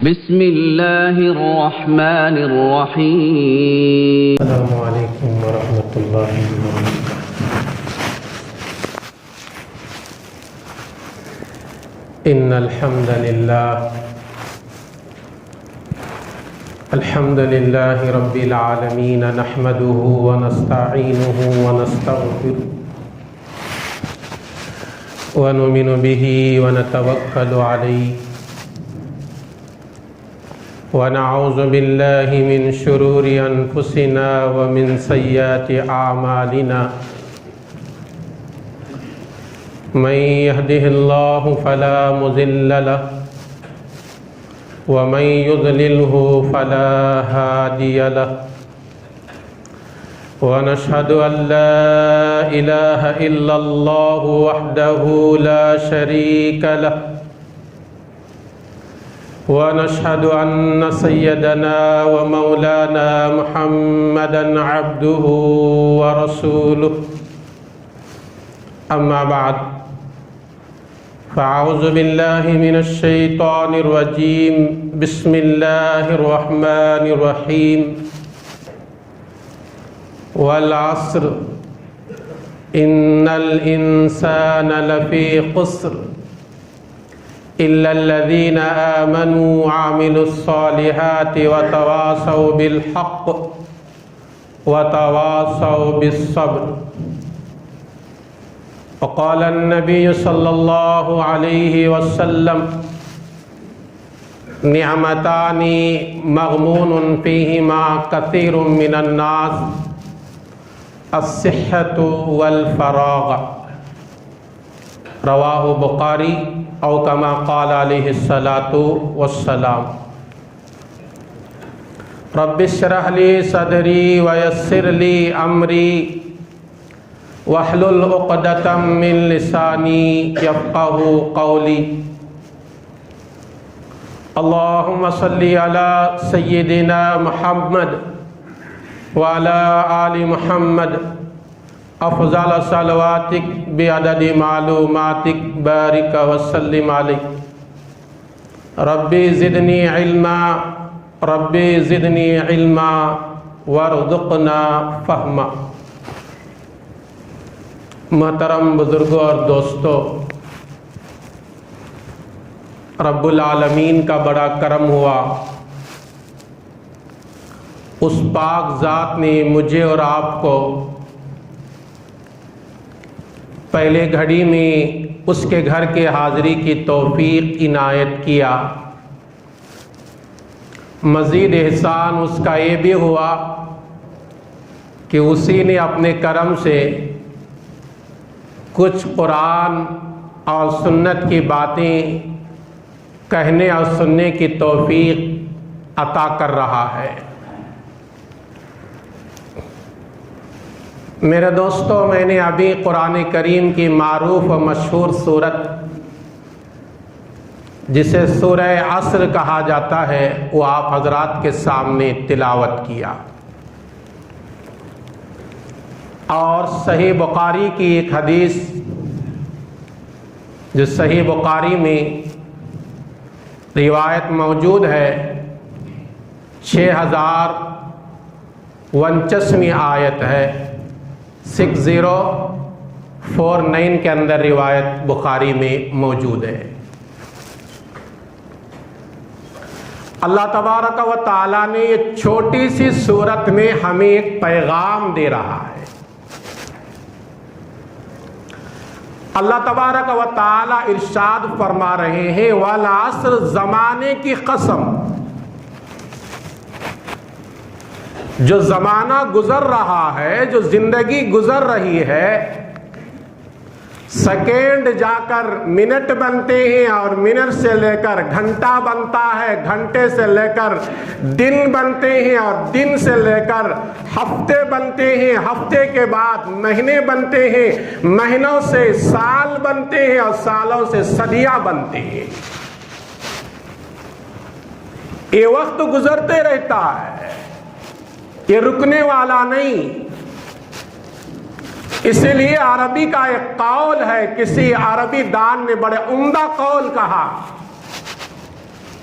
بسم اللہ الرحمن الرحیم۔ السلام علیکم ورحمۃ اللہ وبرکاتہ۔ ان الحمد للہ رب العالمین نحمده ونستعینه ونستغفره ونؤمن به ونتوکل علیہ ونعوذ باللہ من شرور انفسنا ومن سیئات اعمالنا من يهده الله فلا مضل له ومن يضلله فلا هادي له ونشهد ان لا اله الا الله وحده لا شريك له ونشهد أن سيدنا ومولانا محمدا عبده ورسوله أما بعد فأعوذ بالله من الشيطان الرجيم بسم الله الرحمن الرحيم والعصر إن الإنسان لفي خسر إلا الذين آمنوا وعملوا الصالحات وتواصوا بالحق وتواصوا بالصبر۔ وقال النبي صلى الله عليه وسلم نعمتان مغبون فيهما كثير من الناس الصحة والفراغ، رواہ بخاری او کما قال علیہ الصلاۃ والسلام۔ رب اشرح لی صدری ویسر لی امری واحلل عقدۃ من لسانی یفقہوا قولی۔ اللہم صلی علی سیدنا محمد وعلی آل محمد افضل صلواتک بعدد معلوماتک بارک وسلم علیک۔ ربی زدنی علما ربی زدنی علما وارزقنا فہما۔ محترم بزرگوں اور دوستو، رب العالمین کا بڑا کرم ہوا، اس پاک ذات نے مجھے اور آپ کو پہلے گھڑی میں اس کے گھر کے حاضری کی توفیق عنایت کیا۔ مزید احسان اس کا یہ بھی ہوا کہ اسی نے اپنے کرم سے کچھ قرآن اور سنت کی باتیں کہنے اور سننے کی توفیق عطا کر رہا ہے۔ میرے دوستو، میں نے ابھی قرآن کریم کی معروف و مشہور سورت جسے سورہ عصر کہا جاتا ہے وہ آپ حضرات کے سامنے تلاوت کیا، اور صحیح بخاری کی ایک حدیث جو صحیح بخاری میں روایت موجود ہے، 6049 آیت ہے، 6049 کے اندر روایت بخاری میں موجود ہے۔ اللہ تبارک و تعالیٰ نے یہ چھوٹی سی سورت میں ہمیں ایک پیغام دے رہا ہے۔ اللہ تبارک و تعالیٰ ارشاد فرما رہے ہیں والعصر، زمانے کی قسم، جو زمانہ گزر رہا ہے، جو زندگی گزر رہی ہے، سیکنڈ جا کر منٹ بنتے ہیں، اور منٹ سے لے کر گھنٹہ بنتا ہے، گھنٹے سے لے کر دن بنتے ہیں، اور دن سے لے کر ہفتے بنتے ہیں، ہفتے کے بعد مہینے بنتے ہیں، مہینوں سے سال بنتے ہیں، اور سالوں سے صدیاں بنتے ہیں۔ یہ وقت گزرتے رہتا ہے، یہ رکنے والا نہیں۔ اسی لیے عربی کا ایک قول ہے، کسی عربی دان نے بڑے عمدہ قول کہا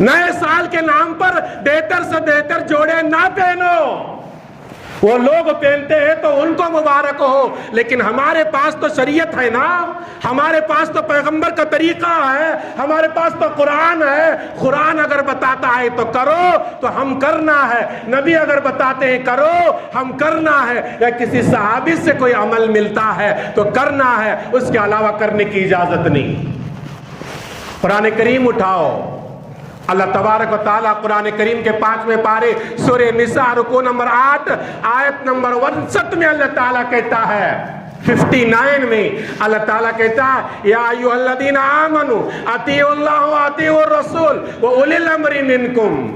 نئے سال کے نام پر بہتر سے بہتر جوڑے نہ پہنو، وہ لوگ پہنتے ہیں تو ان کو مبارک ہو، لیکن ہمارے پاس تو شریعت ہے نا، ہمارے پاس تو پیغمبر کا طریقہ ہے، ہمارے پاس تو قرآن ہے۔ قرآن اگر بتاتا ہے تو کرو تو ہم کرنا ہے، نبی اگر بتاتے ہیں کرو ہم کرنا ہے، یا کسی صحابی سے کوئی عمل ملتا ہے تو کرنا ہے، اس کے علاوہ کرنے کی اجازت نہیں۔ قرآن کریم اٹھاؤ، اللہ تبارک و تعالیٰ قرآن کریم کے 5ویں پارے سورہ نساء رکوع نمبر 8 آیت نمبر 59 میں اللہ تعالیٰ کہتا ہے، 59 میں اللہ تعالیٰ کہتا ہے، یا ایھا الذین آمنوا اطیعوا اللہ واطیعوا الرسول واولی الامر منکم،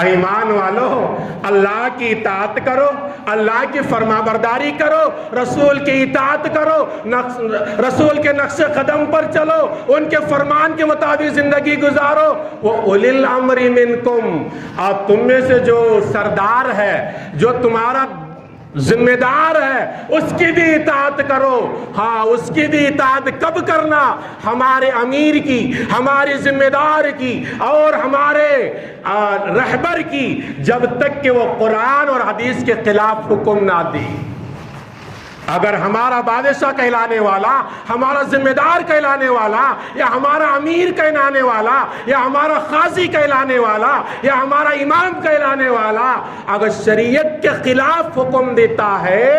ایمان والو اللہ کی اطاعت کرو، اللہ کی فرما برداری کرو، رسول کی اطاعت کرو، رسول کے نقش قدم پر چلو، ان کے فرمان کے مطابق زندگی گزارو، وہ اولی الامر منکم، اور تم میں سے جو سردار ہے، جو تمہارا ذمہ دار ہے، اس کی بھی اطاعت کرو۔ ہاں، اس کی بھی اطاعت کب کرنا؟ ہمارے امیر کی، ہماری ذمہ دار کی اور ہمارے رہبر کی، جب تک کہ وہ قرآن اور حدیث کے خلاف حکم نہ دے۔ اگر ہمارا بادشاہ کہلانے والا، ہمارا ذمہ دار کہلانے والا، یا ہمارا امیر کہلانے والا، یا ہمارا قاضی کہلانے والا، یا ہمارا امام کہلانے والا اگر شریعت کے خلاف حکم دیتا ہے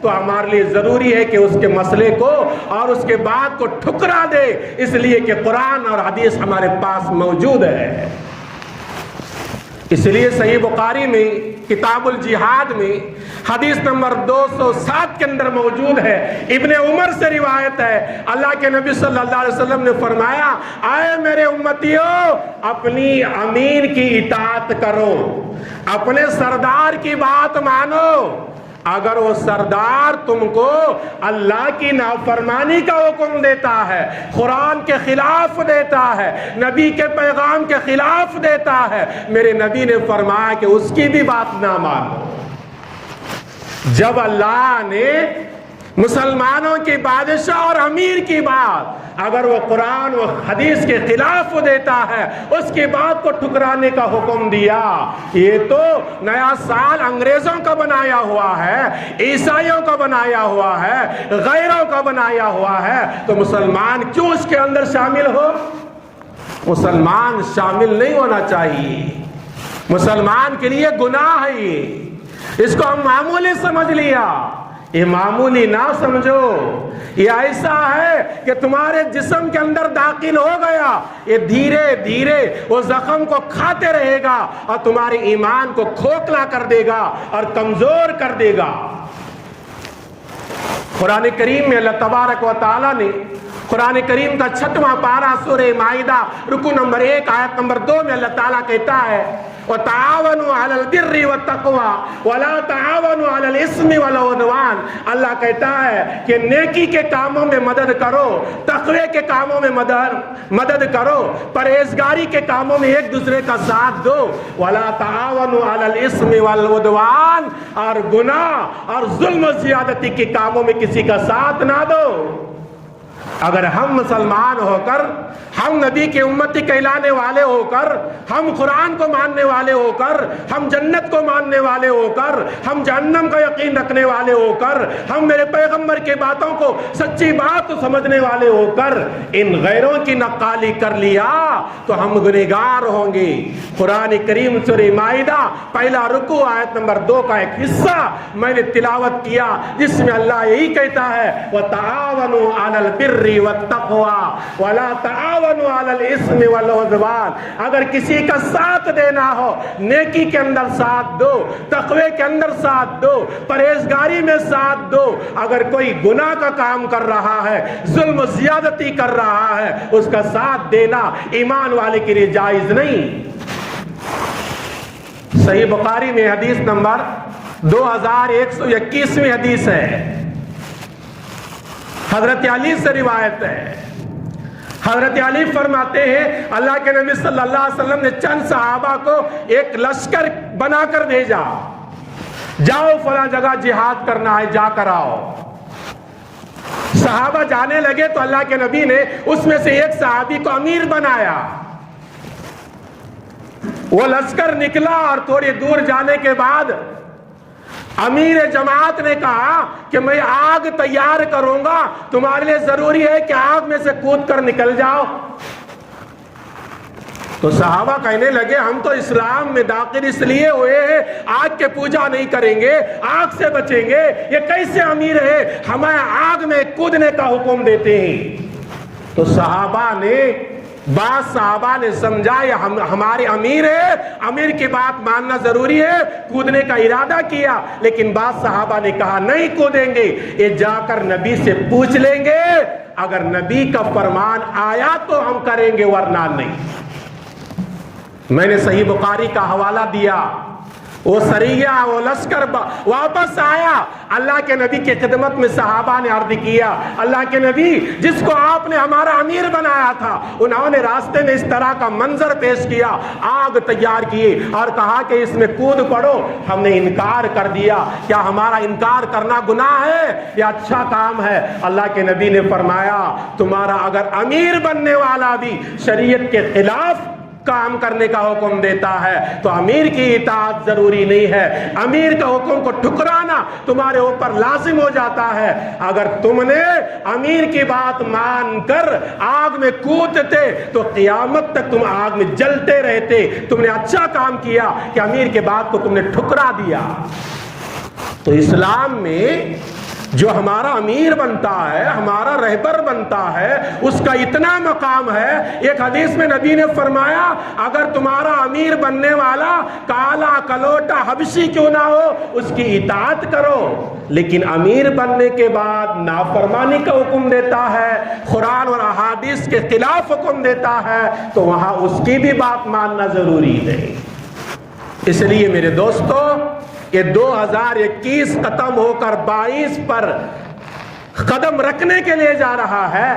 تو ہمارے لیے ضروری ہے کہ اس کے مسئلے کو اور اس کے بات کو ٹھکرا دے، اس لیے کہ قرآن اور حدیث ہمارے پاس موجود ہے۔ اس لیے صحیح بخاری میں کتاب الجہاد میں حدیث نمبر 207 کے اندر موجود ہے، ابن عمر سے روایت ہے، اللہ کے نبی صلی اللہ علیہ وسلم نے فرمایا، اے میرے امتیو، اپنی امیر کی اطاعت کرو، اپنے سردار کی بات مانو، اگر وہ سردار تم کو اللہ کی نافرمانی کا حکم دیتا ہے، قرآن کے خلاف دیتا ہے، نبی کے پیغام کے خلاف دیتا ہے، میرے نبی نے فرمایا کہ اس کی بھی بات نہ مانو۔ جب اللہ نے مسلمانوں کی بادشاہ اور امیر کی بات اگر وہ قرآن و حدیث کے خلاف دیتا ہے، اس کی بات کو ٹھکرانے کا حکم دیا، یہ تو نیا سال انگریزوں کا بنایا ہوا ہے، عیسائیوں کا بنایا ہوا ہے، غیروں کا بنایا ہوا ہے، تو مسلمان کیوں اس کے اندر شامل ہو؟ مسلمان شامل نہیں ہونا چاہیے، مسلمان کے لیے گناہ ہے یہ، اس کو ہم معمولی سمجھ لیا، یہ معمولی نہ سمجھو، یہ ایسا ہے کہ تمہارے جسم کے اندر داخل ہو گیا، یہ دھیرے دھیرے وہ زخم کو کھاتے رہے گا اور تمہارے ایمان کو کھوکھلا کر دے گا اور کمزور کر دے گا۔ قرآن کریم میں اللہ تبارک و تعالیٰ نے قرآن کریم کا 6واں پارہ سورہ مائدہ رکوع نمبر 1 آیت نمبر 2 میں اللہ تعالیٰ کہتا ہے، وَتَعَاوَنُوا عَلَى الْبِرِّ وَالتَّقْوَى وَلَا تَعَاوَنُوا عَلَى الْإِثْمِ وَالْعُدْوَانِ، اللہ کہتا ہے کہ نیکی کے کاموں میں مدد کرو، تقوی کے کاموں میں مدد کرو، پرہیزگاری کے کاموں میں ایک دوسرے کا ساتھ دو، وَلَا تَعَاوَنُوا عَلَى الْإِثْمِ وَالْعُدْوَانِ، اور گناہ اور ظلم و زیادتی کے کاموں میں کسی کا ساتھ نہ دو۔ اگر ہم مسلمان ہو کر، ہم نبی کی امتی کہلانے والے ہو کر، ہم قرآن کو ماننے والے ہو کر، ہم جنت کو ماننے والے ہو کر، ہم جہنم کا یقین رکھنے والے ہو کر، ہم میرے پیغمبر کے باتوں کو سچی بات سمجھنے والے ہو کر ان غیروں کی نقالی کر لیا تو ہم گنہگار ہوں گے۔ قرآن کریم سورہ مائدہ پہلا رکوع آیت نمبر 2 کا ایک حصہ میں نے تلاوت کیا، جس میں اللہ یہی کہتا ہے، وَتَعَاوَنُوا عَلَى الْبِرِّ وَالتَّقْوَى وَلَا تَعَاوَنُوا عَلَى الْإِثْمِ وَالْعُدْوَانِ، اگر کسی کا ساتھ دینا ہو، نیکی کے اندر ساتھ دو، تقوی کے اندر ساتھ دو، پرہیزگاری میں ساتھ دو۔ اگر کوئی گناہ کا کام کر رہا ہے، ظلم و زیادتی کر رہا ہے، اس کا ساتھ دینا ایمان والے کے لیے جائز نہیں۔ صحیح بخاری میں حدیث نمبر 2121ویں حدیث ہے، حضرت علی سے روایت ہے، حضرت علی فرماتے ہیں اللہ کے نبی صلی اللہ علیہ وسلم نے چند صحابہ کو ایک لشکر بنا کر بھیجا، جاؤ فلاں جگہ جہاد کرنا ہے، جا کر آؤ۔ صحابہ جانے لگے تو اللہ کے نبی نے اس میں سے ایک صحابی کو امیر بنایا، وہ لشکر نکلا اور تھوڑی دور جانے کے بعد امیر جماعت نے کہا کہ میں آگ تیار کروں گا، تمہارے لیے ضروری ہے کہ آگ میں سے کود کر نکل جاؤ۔ تو صحابہ کہنے لگے ہم تو اسلام میں داخل اس لیے ہوئے ہیں آگ کے پوجا نہیں کریں گے، آگ سے بچیں گے، یہ کیسے امیر ہے ہمیں آگ میں کودنے کا حکم دیتے ہیں؟ تو بعض صحابہ نے سمجھا یہ ہمارے امیر ہے، امیر کی بات ماننا ضروری ہے، کودنے کا ارادہ کیا، لیکن بعض صحابہ نے کہا نہیں کودیں گے، یہ جا کر نبی سے پوچھ لیں گے، اگر نبی کا فرمان آیا تو ہم کریں گے ورنہ نہیں۔ میں نے صحیح بخاری کا حوالہ دیا، وہ سریہ وہ لشکر واپس آیا، اللہ کے نبی کی خدمت میں صحابہ نے عرض کیا اللہ کے نبی جس کو آپ نے ہمارا امیر بنایا تھا انہوں نے راستے میں اس طرح کا منظر پیش کیا، آگ تیار کیے اور کہا کہ اس میں کود پڑو، ہم نے انکار کر دیا، کیا ہمارا انکار کرنا گناہ ہے یا اچھا کام ہے؟ اللہ کے نبی نے فرمایا تمہارا اگر امیر بننے والا بھی شریعت کے خلاف کام کرنے کا حکم دیتا ہے تو امیر کی اطاعت ضروری نہیں ہے، امیر کا حکم کو ٹھکرانا تمہارے اوپر لازم ہو جاتا ہے۔ اگر تم نے امیر کی بات مان کر آگ میں کودتے تو قیامت تک تم آگ میں جلتے رہتے، تم نے اچھا کام کیا کہ امیر کی بات کو تم نے ٹھکرا دیا۔ تو اسلام میں جو ہمارا امیر بنتا ہے، ہمارا رہبر بنتا ہے، اس کا اتنا مقام ہے، ایک حدیث میں نبی نے فرمایا اگر تمہارا امیر بننے والا کالا کلوٹا حبشی کیوں نہ ہو اس کی اطاعت کرو، لیکن امیر بننے کے بعد نافرمانی کا حکم دیتا ہے، قرآن اور احادیث کے خلاف حکم دیتا ہے تو وہاں اس کی بھی بات ماننا ضروری نہیں۔ اس لیے میرے دوستو یہ 2021 ختم ہو کر 22 پر قدم رکھنے کے لیے جا رہا ہے۔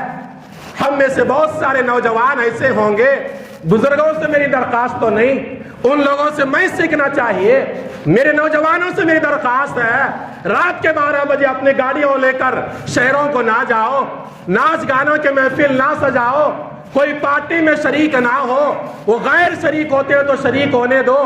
ہم میں سے بہت سارے نوجوان ایسے ہوں گے، بزرگوں سے میری درخواست تو نہیں، ان لوگوں سے میں سیکھنا چاہیے، میرے نوجوانوں سے میری درخواست ہے رات کے 12 بجے اپنے گاڑیوں لے کر شہروں کو نہ جاؤ، ناچ گانوں کے محفل نہ سجاؤ، کوئی پارٹی میں شریک نہ ہو، وہ غیر شریک ہوتے ہیں تو شریک ہونے دو،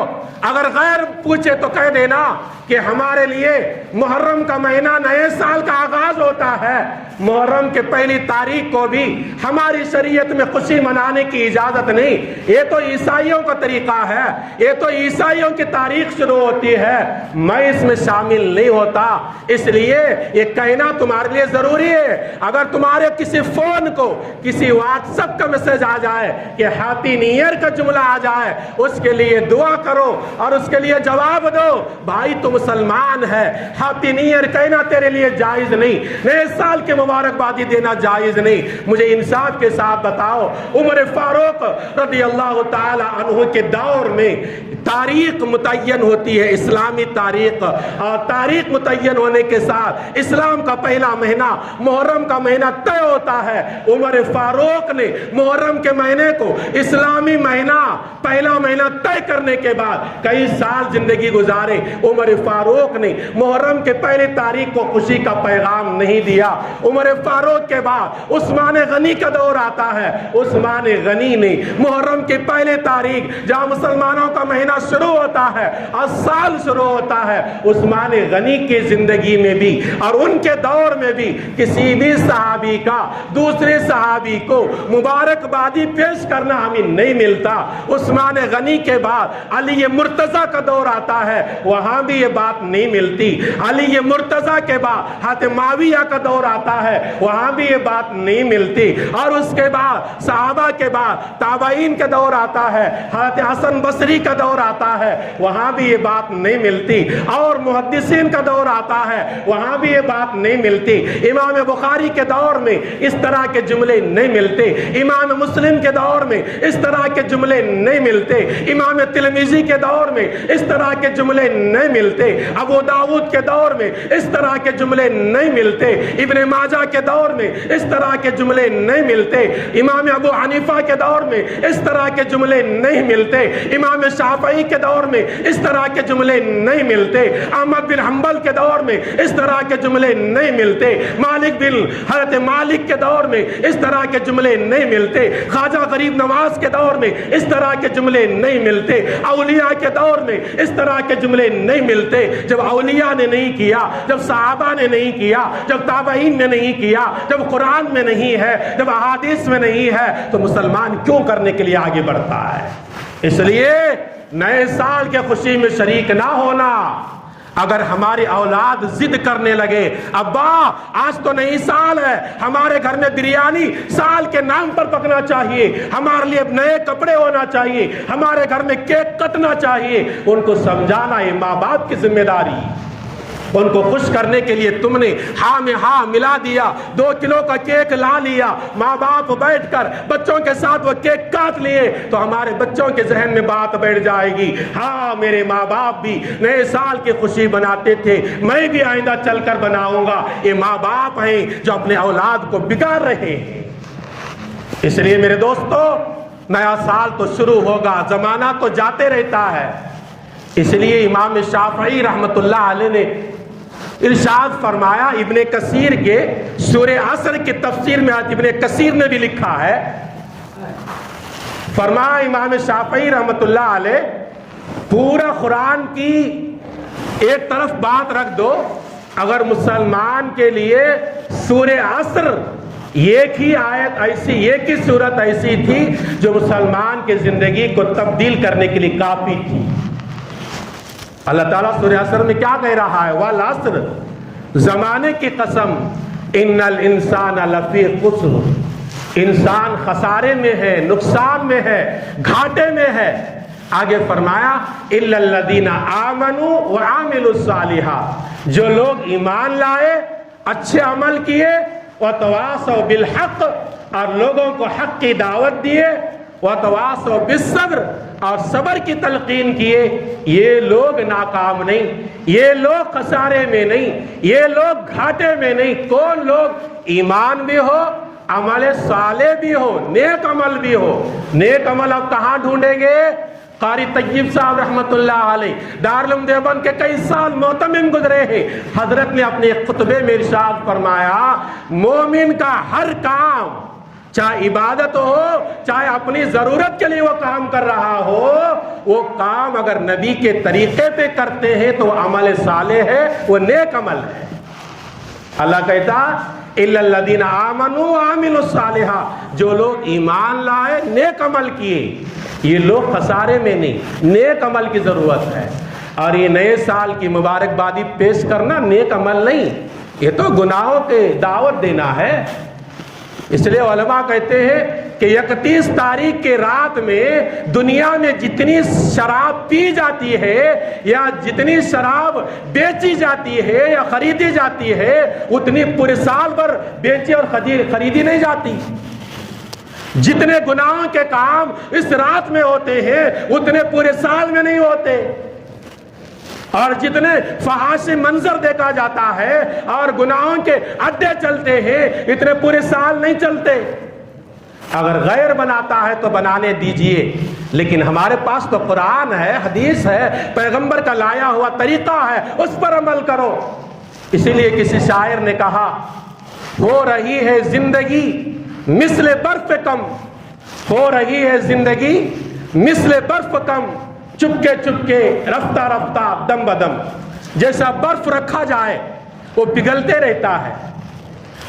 اگر غیر پوچھے تو کہہ دینا کہ ہمارے لیے محرم کا مہینہ نئے سال کا آغاز ہوتا ہے، محرم کے پہلی تاریخ کو بھی ہماری شریعت میں خوشی منانے کی اجازت نہیں، یہ تو عیسائیوں کا طریقہ ہے، یہ تو عیسائیوں کی تاریخ شروع ہوتی ہے، میں اس میں شامل نہیں ہوتا۔ اس لیے یہ کہنا تمہارے لیے ضروری ہے، اگر تمہارے کسی فون کو کسی واٹس ایپ کا میسج آ جائے کہ ہیپی نیو ایئر کا جملہ آ جائے اس کے لیے دعا کرو اور اس کے لیے جواب دو بھائی تو مسلمان ہے، ہیپی نیو ایئر کہنا تیرے لیے جائز نہیں، نئے سال کے مبارکبادی دینا جائز نہیں۔ مجھے انصاف کے ساتھ بتاؤ عمر فاروق رضی اللہ تعالی عنہ کے دور میں تاریخ متعین ہوتی ہے، اسلامی تاریخ، اور تاریخ متعین ہونے کے ساتھ اسلام کا پہلا مہینہ محرم کا مہینہ طے ہوتا ہے۔ عمر فاروق نے محرم کے مہینے کو اسلامی مہینہ پہلا مہینہ طے کرنے کے بعد کئی سال زندگی گزارے، عمر فاروق نے محرم کے پہلی تاریخ کو خوشی کا پیغام نہیں دیا۔ عمر فاروق کے بعد عثمان غنی کا دور آتا ہے، عثمان غنی نے محرم کی پہلی تاریخ جہاں مسلمانوں کا مہینہ شروع ہوتا ہے اور سال شروع ہوتا ہے، عثمان غنی کی زندگی میں بھی اور ان کے دور میں بھی کسی بھی صحابی کا دوسرے صحابی کو مبارکبادی پیش کرنا ہمیں نہیں ملتا۔ عثمان غنی کے بعد علی مرتضیٰ کا دور آتا ہے، وہاں بھی یہ بات نہیں ملتی۔ علی مرتضیٰ کے بعد حضرت معاویہ کا دور آتا ہے، وہاں بھی یہ بات نہیں ملتی، اور اس کے بعد صحابہ کے بعد تابعین کا دور آتا ہے، حضرت حسن بصری کا دور آتا ہے، وہاں بھی یہ بات نہیں ملتی، اور محدثین کا دور آتا ہے، وہاں بھی یہ بات نہیں ملتی۔ امام بخاری کے دور میں اس طرح کے جملے نہیں ملتے، امام مسلم کے دور میں اس طرح کے جملے نہیں ملتے، امام ترمذی کے دور میں اس طرح کے جملے نہیں ملتے، ابو داؤد کے دور میں اس طرح کے جملے نہیں ملتے، ابن ماجہ کے دور میں اس طرح کے جملے نہیں ملتے، امام ابو حنیفہ کے دور میں اس طرح کے جملے نہیں ملتے، امام شافعی کے دور میں اس طرح کے جملے نہیں ملتے، احمد بن حنبل کے دور میں اس طرح کے جملے نہیں ملتے، مالک بن حضرت مالک کے دور میں اس طرح کے جملے نہیں ملتے۔ ملتے، خواجہ غریب نواز کے دور میں اس طرح کے جملے نہیں ملتے، اولیاء کے دور میں اس طرح کے جملے نہیں ملتے۔ جب اولیاء نے نہیں کیا، جب صحابہ نے نہیں کیا، جب تابعین نے نہیں کیا، جب قرآن میں نہیں ہے، جب احادیث میں نہیں ہے، تو مسلمان کیوں کرنے کے لیے آگے بڑھتا ہے؟ اس لیے نئے سال کے خوشی میں شریک نہ ہونا۔ اگر ہماری اولاد ضد کرنے لگے، ابا آج تو نئی سال ہے، ہمارے گھر میں بریانی سال کے نام پر پکنا چاہیے، ہمارے لیے نئے کپڑے ہونا چاہیے، ہمارے گھر میں کیک کٹنا چاہیے، ان کو سمجھانا یہ ماں باپ کی ذمہ داری۔ ان کو خوش کرنے کے لیے تم نے ہاں میں ہاں ملا دیا، 2 کلو کا کیک لا لیا، ماں باپ بیٹھ کر بچوں کے ساتھ وہ کیک کاٹ لیے، تو ہمارے بچوں کے ذہن میں بات بیٹھ جائے گی، ہاں میرے ماں باپ بھی نئے سال کی خوشی بناتے تھے، میں بھی آئندہ چل کر بناؤں گا۔ یہ ماں باپ ہیں جو اپنے اولاد کو بگاڑ رہے ہیں۔ اس لیے میرے دوستو، نیا سال تو شروع ہوگا، زمانہ تو جاتے رہتا ہے۔ اس لیے امام شافعی رحمت اللہ علیہ نے ارشاد فرمایا، ابن کثیر کے سورہ عصر کی تفسیر میں ابن کثیر نے بھی لکھا ہے، فرمایا امام شافعی رحمت اللہ علیہ، پورا قرآن کی ایک طرف بات رکھ دو، اگر مسلمان کے لیے سورہ عصر ایک ہی آیت ایسی، ایک ہی صورت ایسی تھی جو مسلمان کی زندگی کو تبدیل کرنے کے لیے کافی تھی۔ اللہ تعالیٰ سورہ عصر میں کیا کہہ رہا ہے؟ والعصر، زمانے کی قسم، ان الانسان لفی خسر، انسان خسارے میں ہے، نقصان میں ہے، گھاٹے میں ہے۔ آگے فرمایا الا الذین آمنوا وعملوا الصالحات، جو لوگ ایمان لائے، اچھے عمل کیے، وتواصوا بالحق، اور لوگوں کو حق کی دعوت دیے، وتواصوا بالصبر، اور صبر کی تلقین کیے، یہ لوگ ناکام نہیں، یہ لوگ خسارے میں نہیں، یہ لوگ گھاٹے میں نہیں۔ کون لوگ؟ ایمان بھی ہو، عمل صالح بھی ہو، نیک عمل بھی ہو۔ نیک عمل اب کہاں ڈھونڈیں گے؟ قاری طیب صاحب رحمت اللہ علیہ دارالعلوم دیوبند کے کئی سال معتمم گزرے ہیں، حضرت نے اپنے خطبے میں ارشاد فرمایا، مومن کا ہر کام، چاہے عبادت ہو، چاہے اپنی ضرورت کے لیے وہ کام کر رہا ہو، وہ کام اگر نبی کے طریقے پہ کرتے ہیں تو عمل صالح ہے، وہ نیک عمل ہے۔ اللہ کہتا الا الذین آمنوا وعملوا الصالحات، جو لوگ ایمان لائے، نیک عمل کیے، یہ لوگ خسارے میں نہیں، نیک عمل کی ضرورت ہے۔ اور یہ نئے سال کی مبارکبادی پیش کرنا نیک عمل نہیں، یہ تو گناہوں کے دعوت دینا ہے۔ اس لیے علماء کہتے ہیں کہ 31 تاریخ کے رات میں دنیا میں جتنی شراب پی جاتی ہے یا جتنی شراب بیچی جاتی ہے یا خریدی جاتی ہے، اتنی پورے سال بھر بیچی اور خریدی نہیں جاتی۔ جتنے گناہوں کے کام اس رات میں ہوتے ہیں اتنے پورے سال میں نہیں ہوتے، اور جتنے فحاشی منظر دیکھا جاتا ہے اور گناہوں کے اڈے چلتے ہیں اتنے پورے سال نہیں چلتے۔ اگر غیر بناتا ہے تو بنانے دیجئے، لیکن ہمارے پاس تو قرآن ہے، حدیث ہے، پیغمبر کا لایا ہوا طریقہ ہے، اس پر عمل کرو۔ اسی لیے کسی شاعر نے کہا، ہو رہی ہے زندگی مثل برف کم، ہو رہی ہے زندگی مثل برف کم، چپکے چپکے رفتہ رفتہ دم بدم، جیسا برف رکھا جائے وہ پگھلتے رہتا ہے،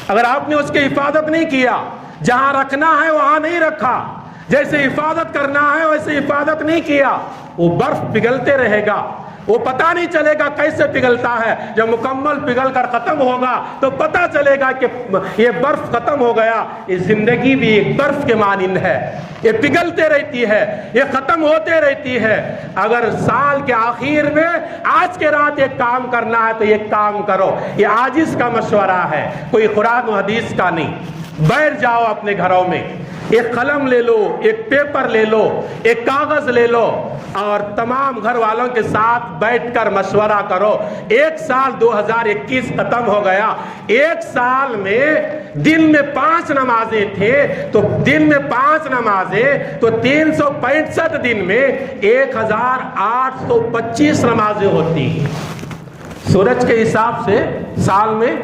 اگر آپ نے اس کی حفاظت نہیں کیا، جہاں رکھنا ہے وہاں نہیں رکھا، جیسے حفاظت کرنا ہے ویسے حفاظت نہیں کیا، وہ برف پگھلتے رہے گا، وہ پتہ نہیں چلے گا کیسے پگھلتا ہے، جب مکمل پگھل کر ختم ہوگا تو پتہ چلے گا کہ یہ برف ختم ہو گیا۔ یہ زندگی بھی ایک برف کے مانند ہے، یہ پگھلتے رہتی ہے، یہ ختم ہوتے رہتی ہے۔ اگر سال کے آخر میں آج کے رات ایک کام کرنا ہے تو یہ کام کرو، یہ عاجز کا مشورہ ہے، کوئی قرآن و حدیث کا نہیں۔ بیٹھ جاؤ اپنے گھروں میں، ایک قلم لے لو، ایک پیپر لے لو، ایک کاغذ لے لو، اور تمام گھر والوں کے ساتھ بیٹھ کر مشورہ کرو۔ ایک سال 2021 ختم ہو گیا، ایک سال میں دن میں 5 نمازیں تھے، تو دن میں 5 نمازیں تو 365 دن میں 1825 نمازیں ہوتی ہیں۔ سورج کے حساب سے سال میں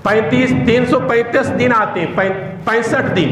335 دن آتے ہیں، 65 دن،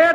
1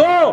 2